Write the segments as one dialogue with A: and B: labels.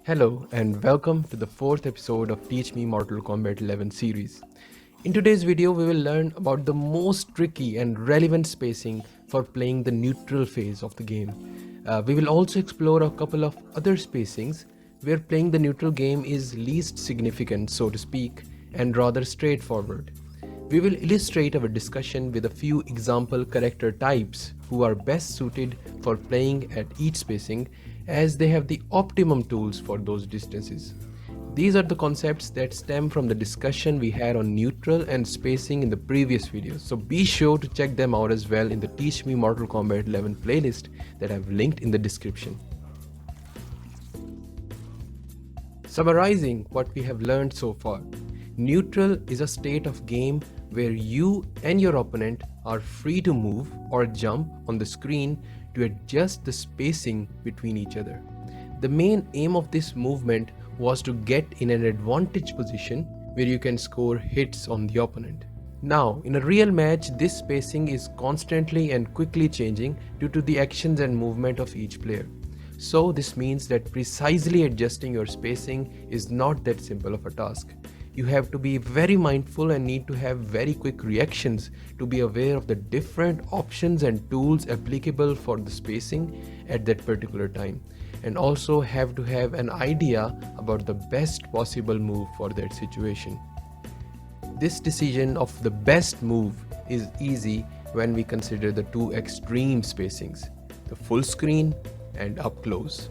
A: Hello and welcome to the fourth episode of Teach Me Mortal Kombat 11 series. In today's video, we will learn about the most tricky and relevant spacing for playing the neutral phase of the game. We will also explore a couple of other spacings where playing the neutral game is least significant, so to speak, and rather straightforward. We will illustrate our discussion with a few example character types who are best suited for playing at each spacing, as they have the optimum tools for those distances. These are the concepts that stem from the discussion we had on neutral and spacing in the previous videos, so be sure to check them out as well in the Teach Me Mortal Kombat 11 playlist that I've linked in the description. Summarizing what we have learned so far, neutral is a state of game where you and your opponent are free to move or jump on the screen to adjust the spacing between each other. The main aim of this movement was to get in an advantage position where you can score hits on the opponent. Now, in a real match, this spacing is constantly and quickly changing due to the actions and movement of each player. So this means that precisely adjusting your spacing is not that simple of a task. You have to be very mindful and need to have very quick reactions to be aware of the different options and tools applicable for the spacing at that particular time, and also have to have an idea about the best possible move for that situation. This decision of the best move is easy when we consider the two extreme spacings, the full screen and up close.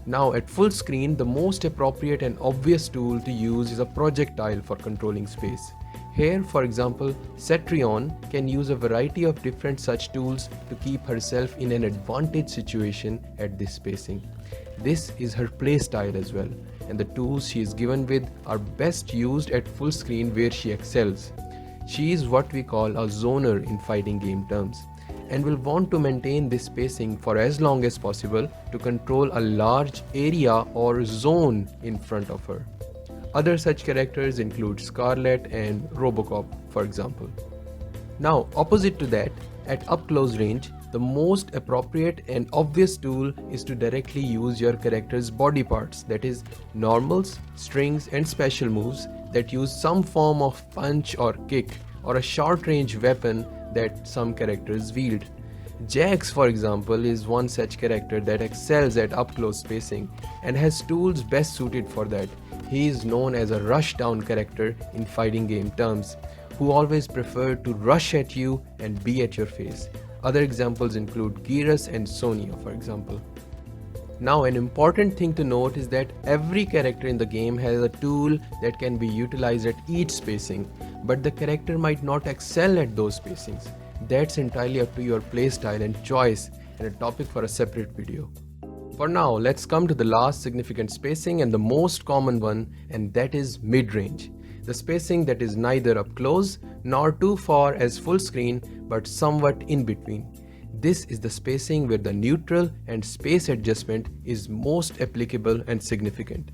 A: Now at full screen, the most appropriate and obvious tool to use is a projectile for controlling space. Here, for example, Cetrion can use a variety of different such tools to keep herself in an advantage situation at this spacing. This is her playstyle as well, and the tools she is given with are best used at full screen where she excels. She is what we call a zoner in fighting game terms, and will want to maintain this spacing for as long as possible to control a large area or zone in front of her. Other such characters include Scarlet and Robocop, for example. Now, opposite to that, at up close range, the most appropriate and obvious tool is to directly use your character's body parts, that is, normals, strings, and special moves that use some form of punch or kick, or a short range weapon that some characters wield. Jax, for example, is one such character that excels at up-close spacing and has tools best suited for that. He is known as a rush-down character in fighting game terms, who always prefer to rush at you and be at your face. Other examples include Geras and Sonya, for example. Now, an important thing to note is that every character in the game has a tool that can be utilized at each spacing, but the character might not excel at those spacings. That's entirely up to your playstyle and choice, and a topic for a separate video. For now, let's come to the last significant spacing and the most common one, and that is mid-range. The spacing that is neither up close nor too far as full screen, but somewhat in between. This is the spacing where the neutral and space adjustment is most applicable and significant.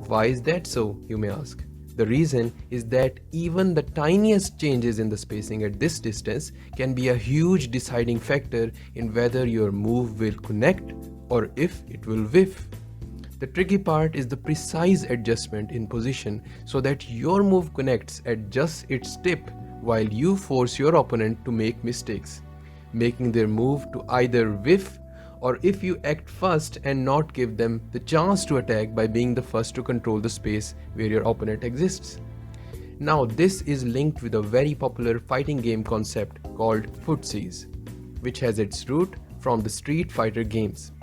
A: Why is that so, you may ask? The reason is that even the tiniest changes in the spacing at this distance can be a huge deciding factor in whether your move will connect or if it will whiff. The tricky part is the precise adjustment in position so that your move connects at just its tip while you force your opponent to make mistakes, making their move to either whiff, or if you act first and not give them the chance to attack by being the first to control the space where your opponent exists. Now, this is linked with a very popular fighting game concept called footsies, which has its root from the Street Fighter games.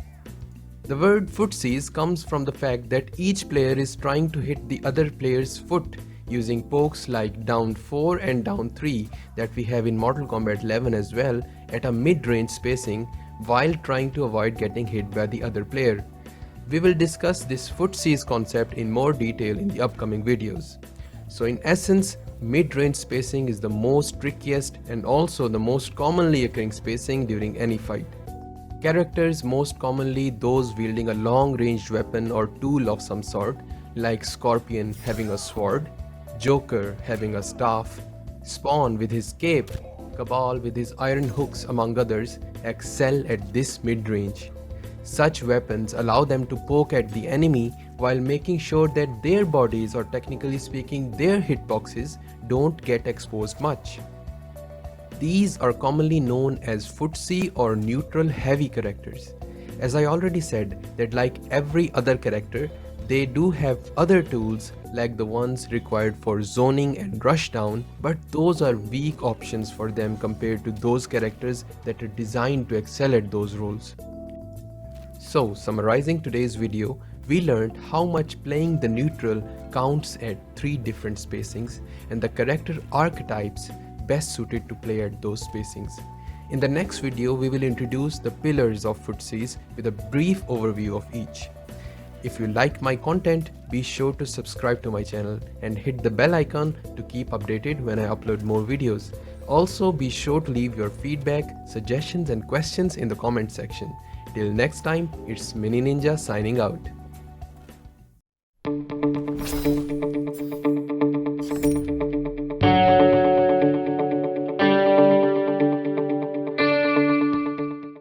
A: The word footsies comes from the fact that each player is trying to hit the other player's foot using pokes like down 4 and down 3 that we have in Mortal Kombat 11 as well at a mid-range spacing, while trying to avoid getting hit by the other player. We will discuss this footsies concept in more detail in the upcoming videos. So in essence, mid-range spacing is the most trickiest and also the most commonly occurring spacing during any fight. Characters, most commonly those wielding a long-ranged weapon or tool of some sort, like Scorpion having a sword, Joker having a staff, Spawn with his cape, Cabal with his iron hooks among others excel at this mid-range. Such weapons allow them to poke at the enemy while making sure that their bodies, or technically speaking their hitboxes, don't get exposed much. These are commonly known as footsie or neutral heavy characters. As I already said, that like every other character, they do have other tools like the ones required for zoning and rushdown, but those are weak options for them compared to those characters that are designed to excel at those roles. So, summarizing today's video, we learned how much playing the neutral counts at 3 different spacings and the character archetypes best suited to play at those spacings. In the next video, we will introduce the pillars of footsies with a brief overview of each. If you like my content, be sure to subscribe to my channel and hit the bell icon to keep updated when I upload more videos. Also, be sure to leave your feedback, suggestions and questions in the comment section. Till next time, it's MiniNinja signing out.